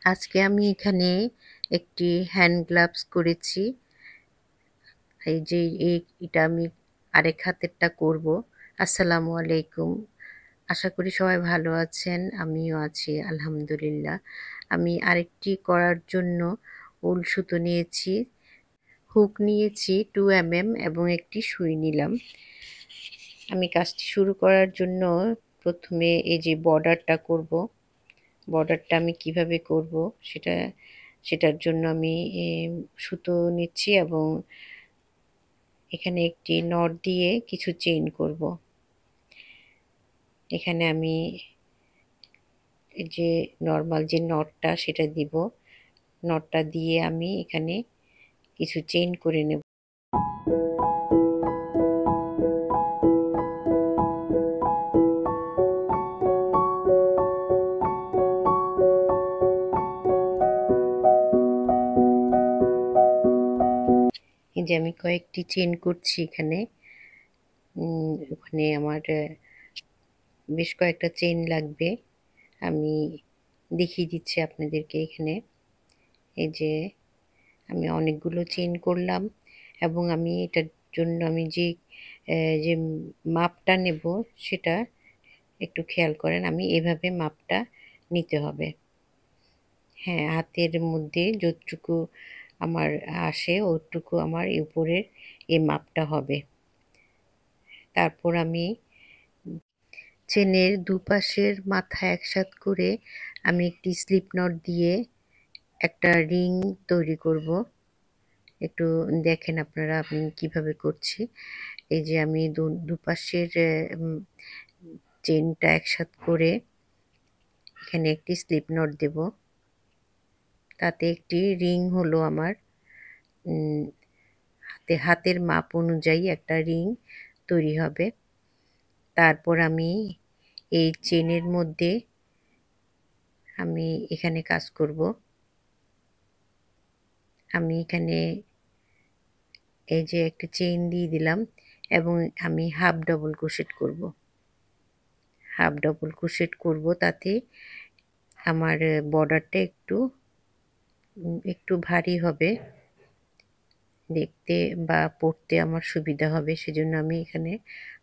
আজকে আমি এখানে একটি হ্যান্ড গ্লাভস করেছি। এই যে এটা আমি আরেক হাতেরটা করব। আসসালামু আলাইকুম। আশা করি সবাই ভালো আছেন, আমিও আছি আলহামদুলিল্লাহ। আমি আরেকটি করার জন্য উল সুতো নিয়েছি, হুক নিয়েছি 2 mm এবং একটি সুই নিলাম। আমি কাজটি শুরু করার জন্য প্রথমে এই যে বর্ডারটা করব। বর্ডারটা আমি কিভাবে করব সেটার জন্য আমি সুতো নিচ্ছি এবং এখানে একটি নট দিয়ে কিছু চেইন করব। এখানে আমি এই যে নর্মাল যে নটটা সেটা দিব। নটটা দিয়ে আমি এখানে কিছু চেইন করে নেব। এই যে আমি কয়েকটি চেইন করছি এখানে। ওখানে আমার বেশ কয়েকটা চেইন লাগবে। আমি দেখিয়ে দিচ্ছি আপনাদেরকে এখানে। এই যে আমি অনেকগুলো চেইন করলাম এবং আমি এটার জন্য আমি যে মাপটা নেব সেটা একটু খেয়াল করেন। আমি এভাবে মাপটা নিতে হবে। হ্যাঁ, হাতের মধ্যে যতটুকু আমার আসে ওটুকু আমার উপরের এই মাপটা হবে। তারপর আমি চেনের দুপাশের মাথা একসাথ করে আমি একটি স্লিপ নট দিয়ে একটা রিং তৈরি করব। একটু দেখেন আপনারা আমি কিভাবে করছি। এই যে আমি দুপাশের চেনটা একসাথ করে এখানে একটি স্লিপ নট দেব। তাতে একটি রিং হলো আমার। হাতের মাপ অনুযায়ী একটা রিং তৈরি হবে। তারপর আমি এই চেনের মধ্যে আমি এখানে কাজ করব। আমি এখানে এই যে একটা চেইন দিয়ে দিলাম এবং আমি হাফ ডবল ক্রোশেট করব। হাফ ডবল ক্রোশেট করব, তাতে আমার বর্ডারটা একটু ভারী হবে দেখতে বা পরতে আমার সুবিধা হবে, সেজন্য আমি এখানে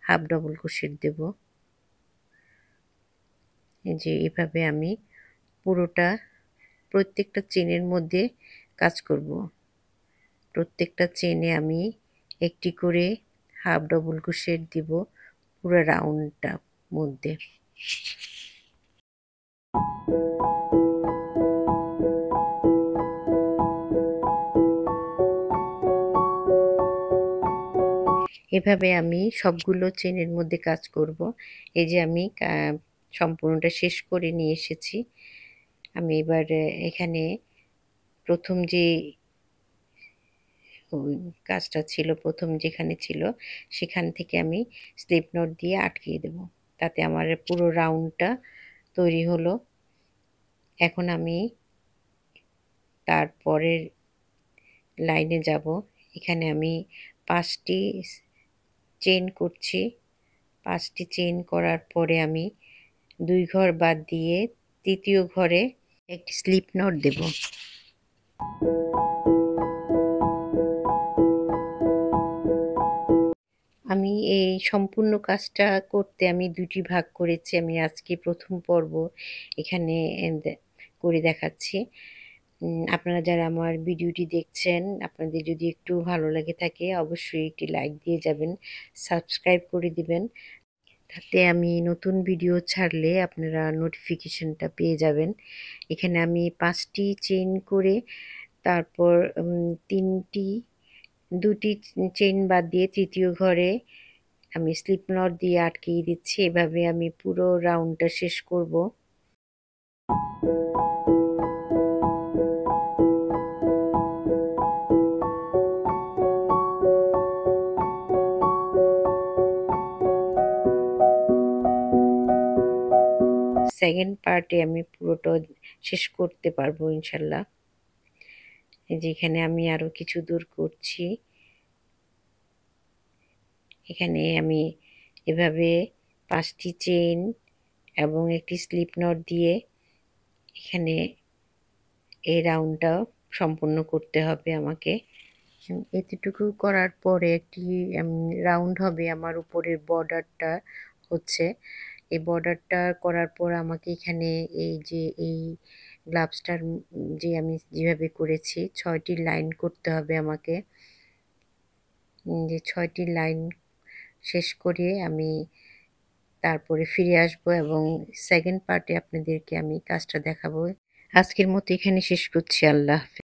হাফ ডবল ক্রোশেট দেব। এই যে এভাবে আমি পুরোটা প্রত্যেকটা চেনের মধ্যে কাজ করব। প্রত্যেকটা চেনে আমি একটি করে হাফ ডবল ক্রোশেট দিব পুরো রাউন্ডটার মধ্যে। এভাবে আমি সবগুলো চেনের মধ্যে কাজ করব। এই যে আমি সম্পূর্ণটা শেষ করে নিয়ে এসেছি। আমি এবার এখানে প্রথম যে কাজটা ছিল, প্রথম যেখানে ছিল সেখান থেকে আমি স্লিপ নট দিয়ে আটকিয়ে দেব। তাতে আমার পুরো রাউন্ডটা তৈরি হলো। এখন আমি তারপরের লাইনে যাব। এখানে আমি 5টি চেইন করছি। 5টি চেইন করার পরে আমি 2 ঘর বাদ দিয়ে তৃতীয় ঘরে একটি স্লিপ নট দেব। আমি এই সম্পূর্ণ কাজটা করতে আমি 2টি ভাগ করেছি। আমি আজকে প্রথম পর্ব এখানে করে দেখাচ্ছি। আপনারা যারা আমার ভিডিওটি দেখছেন, আপনাদের যদি একটু ভালো লেগে থাকে অবশ্যই একটি লাইক দিয়ে যাবেন, সাবস্ক্রাইব করে দিবেন। তাতে আমি নতুন ভিডিও ছাড়লে আপনারা নোটিফিকেশনটা পেয়ে যাবেন। এখানে আমি 5টি চেইন করে তারপর 2টি চেইন বাদ দিয়ে তৃতীয় ঘরে আমি স্লিপ নট দিয়ে আটকিয়ে দিচ্ছি। এভাবে আমি পুরো রাউন্ডটা শেষ করব। সেকেন্ড পার্টে আমি পুরোটা শেষ করতে পারবো ইনশাল্লাহ। যেখানে আমি আরো কিছু দূর করছি। এখানে আমি এভাবে 5টি চেইন এবং একটি স্লিপ নট দিয়ে এখানে এই রাউন্ডটা সম্পূর্ণ করতে হবে আমাকে। এতটুকু করার পরে একটি রাউন্ড হবে আমার উপরের বর্ডারটা হচ্ছে। এই বর্ডারটা করার পর আমাকে এখানে এই যে এই গ্লাভসটার যে আমি যেভাবে করেছি ৬টি লাইন করতে হবে আমাকে। যে ৬টি লাইন শেষ করে আমি তারপরে ফিরে আসবো এবং সেকেন্ড পার্টে আপনাদেরকে আমি কাজটা দেখাবো। আজকের মতো এখানে শেষ করছি। আল্লাহ হাফেজ।